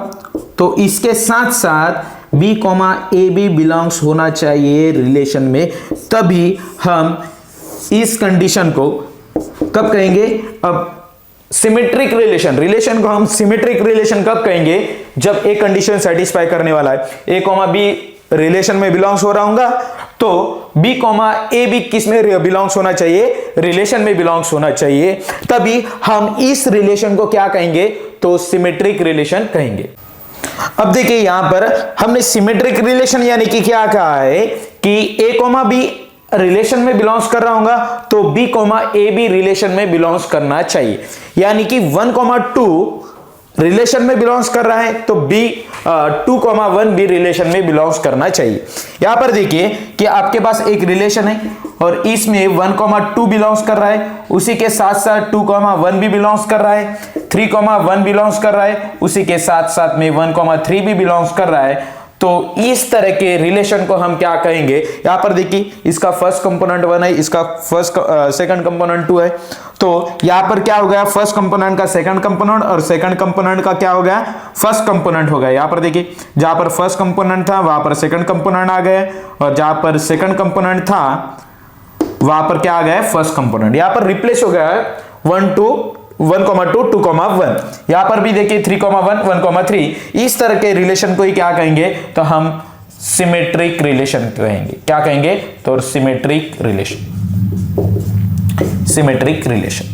तो इसके साथ साथ बी ए बी बिलोंग्स होना चाहिए रिलेशन में, तभी हम इस कंडीशन को कब कहेंगे, अब सिमेट्रिक रिलेशन, रिलेशन को हम सिमेट्रिक रिलेशन कब कहेंगे, जब एक कंडीशन सेटिस्फाई करने वाला है, ए बी रिलेशन में बिलोंग्स हो रहा होगा, तो बी ए बी किस में बिलोंग्स होना चाहिए, रिलेशन में बिलोंग्स होना चाहिए, तभी हम इस रिलेशन को क्या कहेंगे, तो सिमेट्रिक रिलेशन कहेंगे। अब देखिए यहां पर हमने सिमेट्रिक रिलेशन यानी कि क्या कहा है कि ए बी रिलेशन में बिलोंग्स कर रहा होगा, तो बी ए बी रिलेशन में बिलोंग्स करना चाहिए, यानी कि 1, 2 रिलेशन में बिलोंग्स कर रहा है, तो बी 2, 1 भी रिलेशन में बिलोंग्स करना चाहिए। यहां पर देखिए कि आपके पास एक रिलेशन है और इसमें 1, 2 बिलोंग्स कर रहा है, उसी के साथ साथ 2, 1 भी बिलोंग्स कर रहा है, 3, 1 बिलोंग्स कर रहा है, उसी के साथ साथ में 1, 3 भी बिलोंग्स कर रहा है। तो इस तरह के रिलेशन को हम क्या कहेंगे, यहां पर देखिए इसका फर्स्ट कंपोनेंट 1 है, इसका सेकंड कंपोनेंट 2 है, तो यहां पर क्या हो गया, फर्स्ट कंपोनेंट का सेकंड कंपोनेंट और सेकंड कंपोनेंट का क्या हो गया, फर्स्ट कंपोनेंट हो गया। यहां पर देखिए जहां पर फर्स्ट कंपोनेंट था वहां पर सेकंड कंपोनेंट आ गए, और जहां पर सेकंड कंपोनेंट था वहां पर क्या आ गया, फर्स्ट कंपोनेंट, यहां पर रिप्लेस हो गया 1, 2, 2, 1। यहां पर भी देखिए 3, 1, 3, इस तरह के रिलेशन को ही क्या कहेंगे, तो हम सिमेट्रिक रिलेशन कहेंगे। क्या कहेंगे, तो सिमेट्रिक रिलेशन, सिमेट्रिक रिलेशन।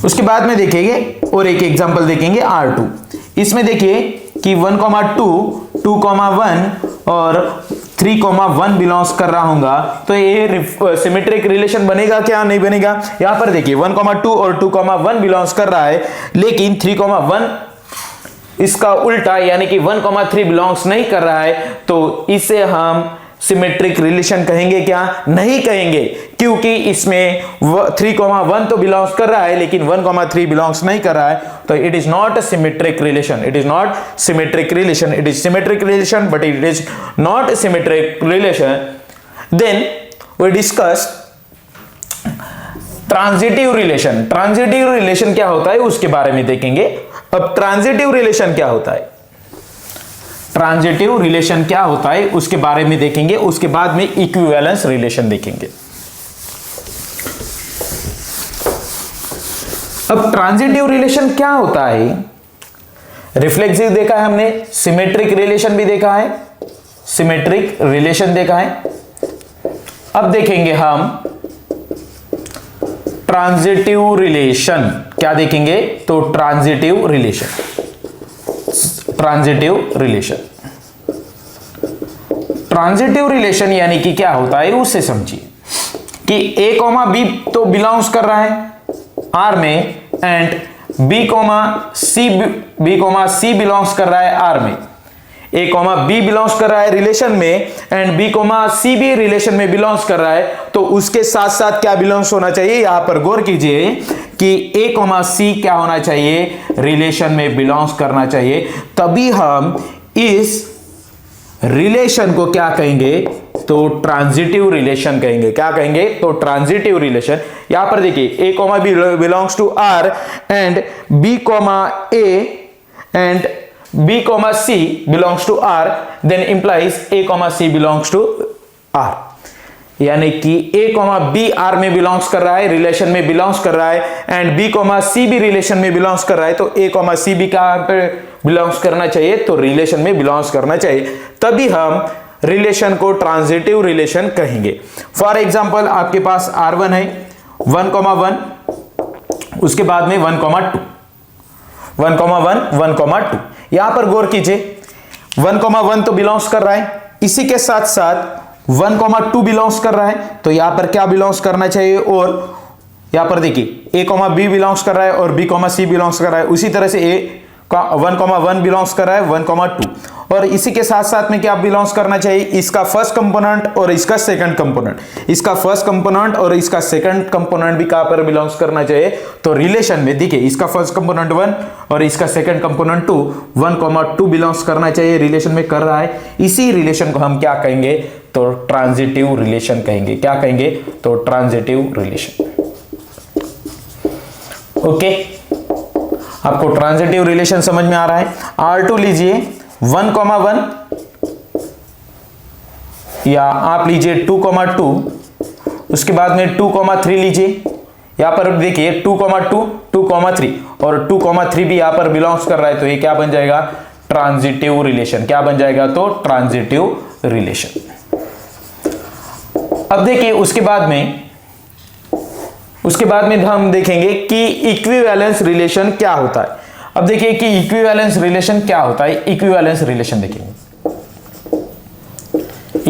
उसके बाद में देखेंगे और एक एग्जांपल देखेंगे R2। इसमें देखिए कि 1, 2, 2, 1 और 3, 1 बिलोंग्स कर रहा होगा, तो ये सिमेट्रिक रिलेशन बनेगा क्या, नहीं बनेगा। यहां पर देखिए 1, 2 और 2, 1 बिलोंग्स कर रहा है, लेकिन 3, 1 इसका उल्टा यानी कि 1, 3 बिलोंग्स नहीं कर रहा है, तो इसे हम सिमेट्रिक रिलेशन कहेंगे क्या? नहीं कहेंगे, क्योंकि इसमें 3,1 तो बिलोंग्स कर रहा है लेकिन 1,3 बिलोंग्स नहीं कर रहा है, तो it is not a symmetric relation, it is not symmetric relation, it is symmetric relation but it is not symmetric relation. Then we discuss transitive relation. Transitive relation क्या होता है उसके बारे में देखेंगे. अब ट्रांजिटिव रिलेशन क्या होता है, ट्रांजिटिव रिलेशन क्या होता है उसके बारे में देखेंगे. उसके बाद में इक्विवेलेंस रिलेशन देखेंगे. अब ट्रांजिटिव रिलेशन क्या होता है? रिफ्लेक्सिव देखा है हमने, सिमेट्रिक रिलेशन भी देखा है, सिमेट्रिक रिलेशन देखा है. अब देखेंगे हम ट्रांजिटिव रिलेशन. क्या देखेंगे? तो transitive relation, transitive relation. Transitive relation यानी कि क्या होता है उससे समझिए कि a, b तो बिलोंग्स कर रहा है R में एंड b, c बिलोंग्स कर रहा है R में. a, b बिलोंग्स कर रहा है रिलेशन में एंड b, c भी रिलेशन में बिलोंग्स कर रहा है, तो उसके साथ साथ क्या बिलोंग्स होना चाहिए? यहां पर गौर कीजिए कि a, c क्या होना चाहिए? रिलेशन में बिलोंग्स करना चाहिए. तभी हम इस रिलेशन को क्या कहेंगे? तो ट्रांजिटिव रिलेशन कहेंगे. क्या कहेंगे? तो ट्रांजिटिव रिलेशन. यहां पर देखिए a, b belongs to R and b, a and b, c belongs to R, then implies a, c belongs to R. यानी कि a, b R में बिलोंग्स कर रहा है, रिलेशन में बिलोंग्स कर रहा है एंड b, c भी रिलेशन में बिलोंग्स कर रहा है, तो a, c भी कहां पे बिलोंग्स करना चाहिए? तो रिलेशन में बिलोंग्स करना चाहिए. तभी हम रिलेशन को ट्रांजिटिव रिलेशन कहेंगे. फॉर एग्जांपल आपके पास R1 है 1,1, उसके बाद में 1,2, 1,1, 1,2. यहां पर गौर कीजिए 1,1 तो बिलोंग्स कर रहा है, इसी के साथ साथ 1,2 बिलोंग्स कर रहा है, तो यहां पर क्या बिलोंग्स करना चाहिए? और यहां पर देखिए a, b बिलोंग्स कर रहा है और b, c बिलोंग्स कर रहा है. उसी तरह से a 1,1 बिलोंग्स कर रहा है 1,2, और इसी के साथ साथ में क्या बिलोंग्स करना चाहिए? इसका फर्स्ट कंपोनेंट और इसका सेकंड कंपोनेंट, इसका फर्स्ट कंपोनेंट और इसका सेकंड कंपोनेंट भी कहां पर बिलोंग्स करना चाहिए? तो रिलेशन में. देखिए इसका फर्स्ट कंपोनेंट 1 और इसका सेकंड कंपोनेंट 2, 1,2 बिलोंग्स करना चाहिए, रिलेशन में कर रहा है. इसी रिलेशन को हम क्या कहेंगे? तो ट्रांजिटिव रिलेशन कहेंगे. क्या कहेंगे? तो ट्रांजिटिव रिलेशन. ओके, आपको ट्रांजिटिव रिलेशन समझ में आ रहा है. R2 लीजिए 1,1 या आप लीजिए 2,2, उसके बाद में 2,3 लीजिए. यहां पर देखिए 2,2, 2,3 और 2,3 भी यहां पर बिलोंग्स कर रहा है, तो ये क्या बन जाएगा? Transitive relation. क्या बन जाएगा? तो ट्रांजिटिव रिलेशन. अब देखिए उसके बाद में हम देखेंगे कि इक्विवेलेंस रिलेशन क्या होता है. अब देखिए कि इक्विवेलेंस रिलेशन क्या होता है. इक्विवेलेंस रिलेशन देखेंगे.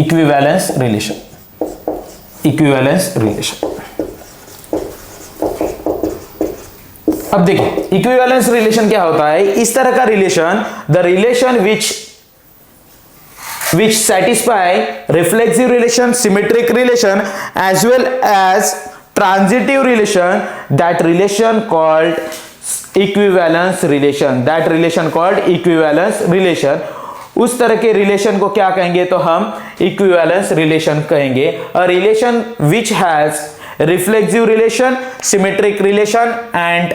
Equivalence relation, equivalence relation. अब देखिए इक्विवेलेंस रिलेशन क्या होता है. इस तरह का relation, the relation which satisfy reflexive relation, symmetric relation as well as transitive relation, that relation called equivalence relation, that relation called equivalence relation. उस तरह के रिलेशन को क्या कहेंगे? तो हम इक्विवेलेंस रिलेशन कहेंगे. A relation which has reflexive relation, symmetric relation and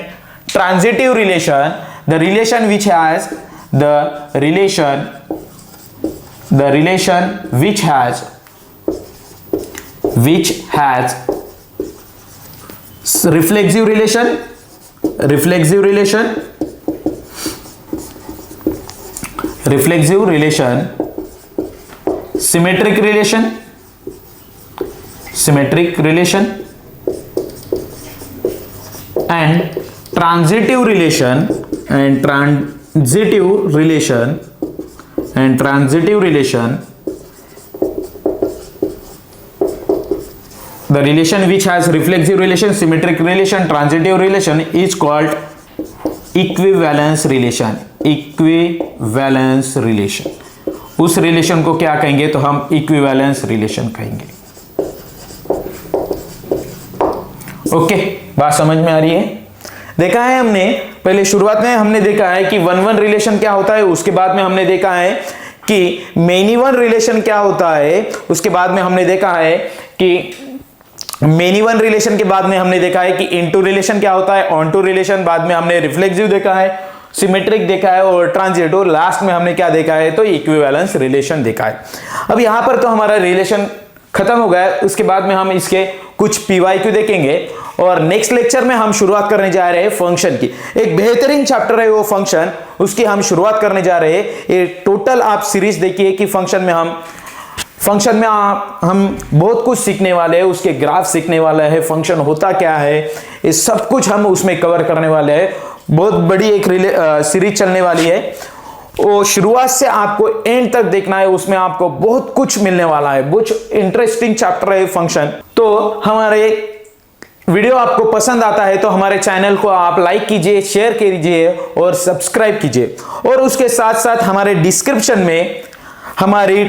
transitive relation, the relation which has which has reflexive relation, symmetric relation and transitive relation, the relation which has reflexive relation, symmetric relation, transitive relation is called equivalence relation. उस relation को क्या कहेंगे, तो हम equivalence relation कहेंगे। Okay, बात समझ में आ रही है? देखा है हमने पहले शुरुआत में हमने देखा है कि वन वन रिलेशन क्या होता है, उसके बाद में हमने देखा है कि मेनी वन रिलेशन क्या होता है, उसके बाद में हमने देखा है कि मेनी वन रिलेशन के बाद में हमने देखा है कि इनटू रिलेशन क्या होता है, ऑन टू रिलेशन, बाद में हमने रिफ्लेक्सिव देखा है, सिमेट्रिक देखा है और ट्रांजिटिव, लास्ट में हमने क्या देखा है, तो इक्विवेलेंस रिलेशन देखा है। अब यहां पर तो हमारा रिलेशन खत्म हो गया, उसके बाद में हम इसके कुछ पीवाईक्यू देखेंगे और नेक्स्ट लेक्चर में हम शुरुआत करने जा रहे हैं फंक्शन की। एक बेहतरीन चैप्टर है वो फंक्शन, उसकी हम शुरुआत करने जा रहे हैं। ये टोटल आप सीरीज देखिए कि फंक्शन में हम बहुत कुछ सीखने वाले हैं, उसके ग्राफ सीखने वाले हैं, फंक्शन होता क्या है, ये सब कुछ हम उसमें कवर करने वाले हैं। बहुत बड़ी एक सीरीज चलने वाली है, वो शुरुआत से आपको एंड तक देखना है, उसमें आपको बहुत कुछ मिलने वाला है, बहुत इंटरेस्टिंग चैप्टर है फंक्शन। तो हमारे वीडियो आपको पसंद आता है तो हमारे चैनल को आप लाइक कीजिए, शेयर कीजिए और सब्सक्राइब कीजिए। और उसके साथ साथ हमारे डिस्क्रिप्शन में हमारी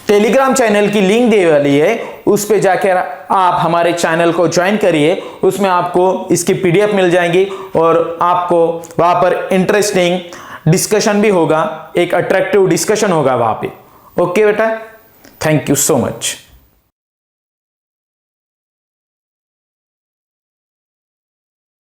टेलीग्राम चैनल की लिंक दी वाली है, उस पे जाकर आप हमारे चैनल को ज्वाइन करिए, उसमें आपको इसकी पीडीएफ मिल जाएंगी और आपको वहां पर इंटरेस्टिंग डिस्कशन भी होगा, एक अट्रैक्टिव डिस्कशन होगा वहां पे। ओके बेटा, थैंक यू सो मच।